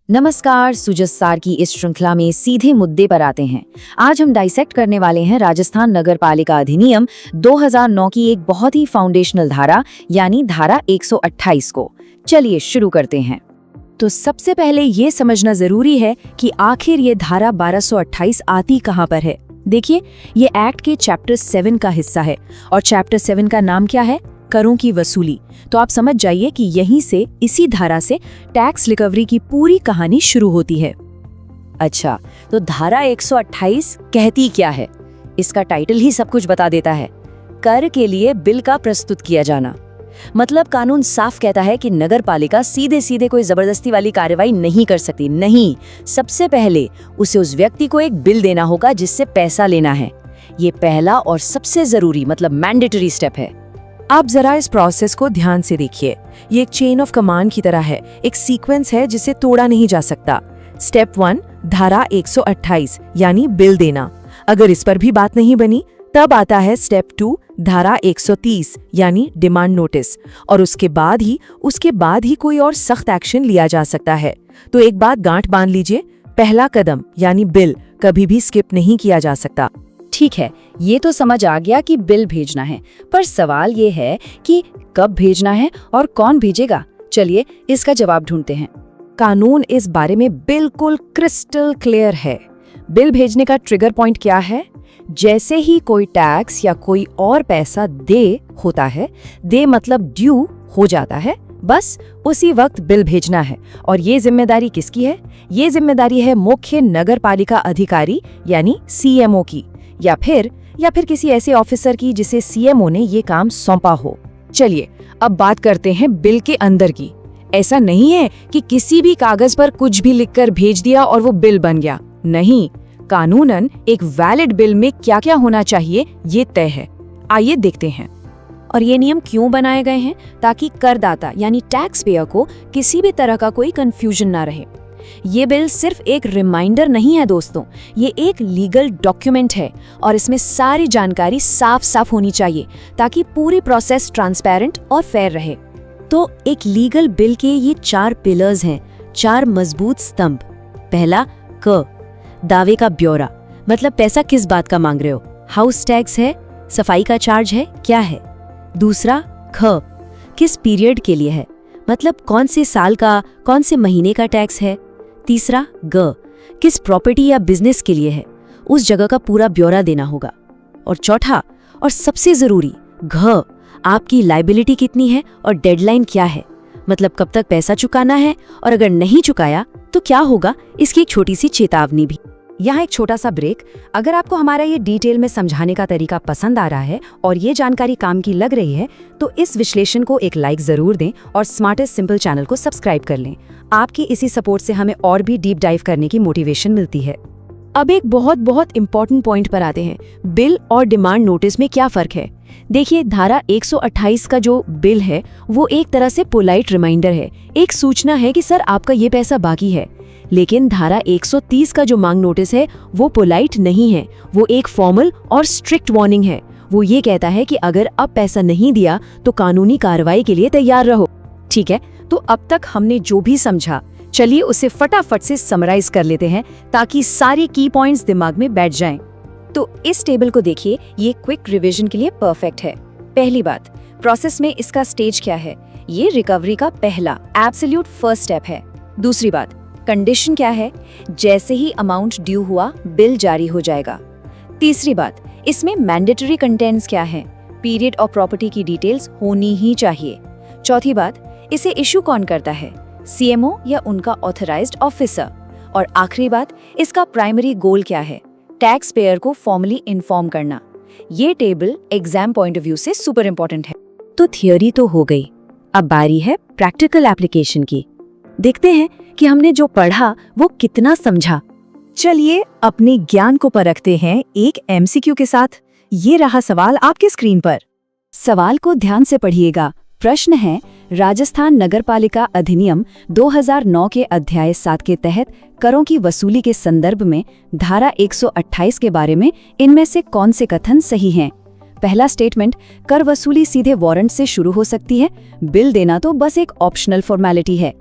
नमस्कार, सुजस की इस श्रृंखला में सीधे मुद्दे पर आते हैं। आज हम डाइसेक्ट करने वाले हैं राजस्थान नगर पालिका अधिनियम 2009 की एक बहुत ही फाउंडेशनल धारा यानी धारा 128 को। चलिए शुरू करते हैं। तो सबसे पहले ये समझना जरूरी है कि आखिर ये धारा 1228 आती कहाँ पर है। देखिए, ये एक्ट के चैप्टर 7 का हिस्सा है और चैप्टर 7 का नाम क्या है? करों की वसूली। तो आप समझ जाइए कि यहीं से, इसी धारा से टैक्स रिकवरी की पूरी कहानी शुरू होती है। अच्छा, तो धारा 128 कहती क्या है? इसका टाइटल ही सब कुछ बता देता है। कर के लिए बिल का प्रस्तुत किया जाना। मतलब कानून साफ कहता है कि नगर पालिका सीधे सीधे कोई जबरदस्ती वाली कार्रवाई नहीं कर सकती। नहीं, सबसे पहले उसे उस व्यक्ति को एक बिल देना होगा जिससे पैसा लेना है। ये पहला और सबसे जरूरी मतलब मैंडेटरी स्टेप है। आप जरा इस प्रोसेस को ध्यान से देखिए। ये एक चेन ऑफ कमांड की तरह है, एक सीक्वेंस है जिसे तोड़ा नहीं जा सकता। स्टेप 1 धारा 128 यानी बिल देना। अगर इस पर भी बात नहीं बनी तब आता है स्टेप 2 धारा 130 यानी डिमांड नोटिस, और उसके बाद ही कोई और सख्त एक्शन लिया जा सकता है। तो एक बात गांठ बांध लीजिए, पहला कदम यानी बिल कभी भी स्किप नहीं किया जा सकता। ठीक है, ये तो समझ आ गया कि बिल भेजना है, पर सवाल ये है कि कब भेजना है और कौन भेजेगा। चलिए इसका जवाब ढूंढते हैं। कानून इस बारे में बिल्कुल क्रिस्टल क्लियर है। बिल भेजने का ट्रिगर पॉइंट क्या है? जैसे ही कोई टैक्स या कोई और पैसा दे मतलब ड्यू हो जाता है, बस उसी वक्त बिल भेजना है। और ये जिम्मेदारी किसकी है? ये जिम्मेदारी है मुख्य नगर पालिका अधिकारी यानी सीएमओ की, या फिर किसी ऐसे ऑफिसर की जिसे सीएमओ ने ये काम सौंपा हो। चलिए अब बात करते हैं बिल के अंदर की। ऐसा नहीं है कि किसी भी कागज पर कुछ भी लिखकर भेज दिया और वो बिल बन गया। नहीं, कानूनन एक वैलिड बिल में क्या क्या होना चाहिए ये तय है। आइए देखते हैं। और ये नियम क्यों बनाए गए हैं? ताकि करदाता यानी टैक्स पेयर को किसी भी तरह का कोई कंफ्यूजन ना रहे। ये बिल सिर्फ एक रिमाइंडर नहीं है दोस्तों, ये एक लीगल डॉक्यूमेंट है और इसमें सारी जानकारी साफ साफ होनी चाहिए ताकि पूरी प्रोसेस ट्रांसपेरेंट और फेयर रहे। तो एक लीगल बिल के ये 4 पिलर्स हैं, 4 मजबूत स्तंभ। पहला क, दावे का ब्यौरा, मतलब पैसा किस बात का मांग रहे हो? हाउस टैक्स है, सफाई का चार्ज है, क्या है? दूसरा ख, किस पीरियड के लिए है, मतलब कौन से साल का, कौन से महीने का टैक्स है? तीसरा ग, किस प्रॉपर्टी या बिजनेस के लिए है, उस जगह का पूरा ब्यौरा देना होगा। और चौथा और सबसे जरूरी घ, आपकी लायबिलिटी कितनी है और डेडलाइन क्या है, मतलब कब तक पैसा चुकाना है और अगर नहीं चुकाया तो क्या होगा, इसकी एक छोटी सी चेतावनी भी। यहाँ एक छोटा सा ब्रेक। अगर आपको हमारा ये डिटेल में समझाने का तरीका पसंद आ रहा है और ये जानकारी काम की लग रही है तो इस विश्लेषण को एक लाइक जरूर दें और स्मार्टेस्ट सिंपल चैनल को सब्सक्राइब कर लें। आपकी इसी सपोर्ट से हमें और भी डीप डाइव करने की मोटिवेशन मिलती है। अब एक बहुत इंपॉर्टेंट पॉइंट पर आते हैं। बिल और डिमांड नोटिस में क्या फर्क है? देखिए, धारा 128 का जो बिल है वो एक तरह से पोलाइट रिमाइंडर है, एक सूचना है कि सर आपका ये पैसा बाकी है। लेकिन धारा 130 का जो मांग नोटिस है वो पोलाइट नहीं है, वो एक फॉर्मल और स्ट्रिक्ट वार्निंग है। वो ये कहता है कि अगर अब पैसा नहीं दिया तो कानूनी कार्रवाई के लिए तैयार रहो। ठीक है, तो अब तक हमने जो भी समझा, चलिए उसे फटाफट से समराइज कर लेते हैं ताकि सारे की पॉइंट्स दिमाग में बैठ जाएं। तो इस टेबल को देखिए, ये क्विक रिवीजन के लिए परफेक्ट है। पहली बात, प्रोसेस में इसका स्टेज क्या है? ये रिकवरी का पहला एब्सोल्यूट फर्स्ट स्टेप है। दूसरी बात, कंडीशन क्या है? जैसे ही अमाउंट ड्यू हुआ बिल जारी हो जाएगा। तीसरी बात, इसमें मैंडेटरी कंटेंट्स क्या है? पीरियड और प्रॉपर्टी की डिटेल्स होनी ही चाहिए। चौथी बात, इसे इशू कौन करता है? सीएमओ या उनका ऑथराइज्ड ऑफिसर। और आखिरी बात, इसका प्राइमरी गोल क्या है? टैक्स पेयर को फॉर्मली इन्फॉर्म करना। ये table exam point of view से सुपर इंपॉर्टेंट है। तो थियोरी तो हो गई, अब बारी है प्रैक्टिकल एप्लीकेशन की। देखते हैं कि हमने जो पढ़ा वो कितना समझा। चलिए अपने ज्ञान को परखते हैं एक एमसीक्यू के साथ। ये रहा सवाल आपके स्क्रीन पर। सवाल को ध्यान से पढ़िएगा। प्रश्न है, राजस्थान नगरपालिका अधिनियम 2009 के अध्याय 7 के तहत करों की वसूली के संदर्भ में धारा 128 के बारे में इनमें से कौन से कथन सही हैं? पहला स्टेटमेंट, कर वसूली सीधे वारंट से शुरू हो सकती है, बिल देना तो बस एक ऑप्शनल फॉर्मेलिटी है।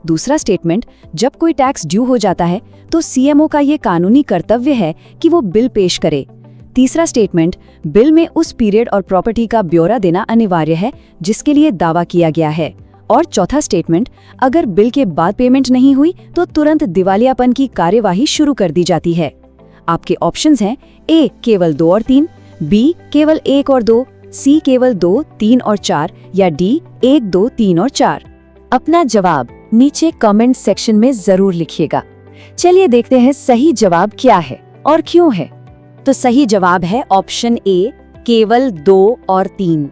दूसरा स्टेटमेंट, जब कोई टैक्स ड्यू हो जाता है तो सीएमओ का ये कानूनी कर्तव्य है कि वो बिल पेश करे। तीसरा स्टेटमेंट, बिल में उस पीरियड और प्रॉपर्टी का ब्यौरा देना अनिवार्य है जिसके लिए दावा किया गया है। और चौथा स्टेटमेंट, अगर बिल के बाद पेमेंट नहीं हुई तो तुरंत दिवालियापन की कार्यवाही शुरू कर दी जाती है। आपके ऑप्शंस हैं ए केवल 2 और 3, बी केवल 1 और 2, सी केवल 2, 3 और 4 या डी 1, 2, 3 और 4। अपना जवाब नीचे कमेंट सेक्शन में जरूर लिखिएगा। चलिए देखते हैं सही जवाब क्या है और क्यों है। तो सही जवाब है ऑप्शन ए, केवल 2 और 3।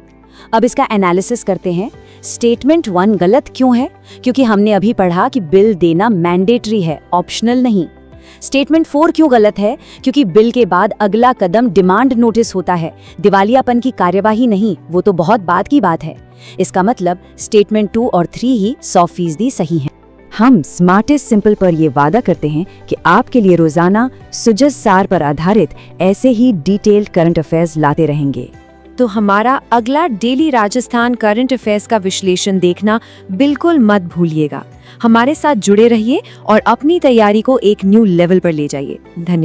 अब इसका एनालिसिस करते हैं। स्टेटमेंट 1 गलत क्यों है? क्योंकि हमने अभी पढ़ा कि बिल देना मैंडेटरी है, ऑप्शनल नहीं। स्टेटमेंट 4 क्यों गलत है? क्योंकि बिल के बाद अगला कदम डिमांड नोटिस होता है, दिवालियापन की कार्यवाही नहीं, वो तो बहुत बाद की बात है। इसका मतलब स्टेटमेंट 2 और 3 ही 100% सही हैं। हम स्मार्टेस्ट सिंपल पर ये वादा करते हैं कि आपके लिए रोजाना सुजस सार पर आधारित ऐसे ही डिटेल्ड करंट अफेयर्स लाते रहेंगे। तो हमारा अगला डेली राजस्थान करंट अफेयर्स का विश्लेषण देखना बिल्कुल मत भूलिएगा। हमारे साथ जुड़े रहिए और अपनी तैयारी को एक न्यू लेवल पर ले जाइए। धन्यवाद।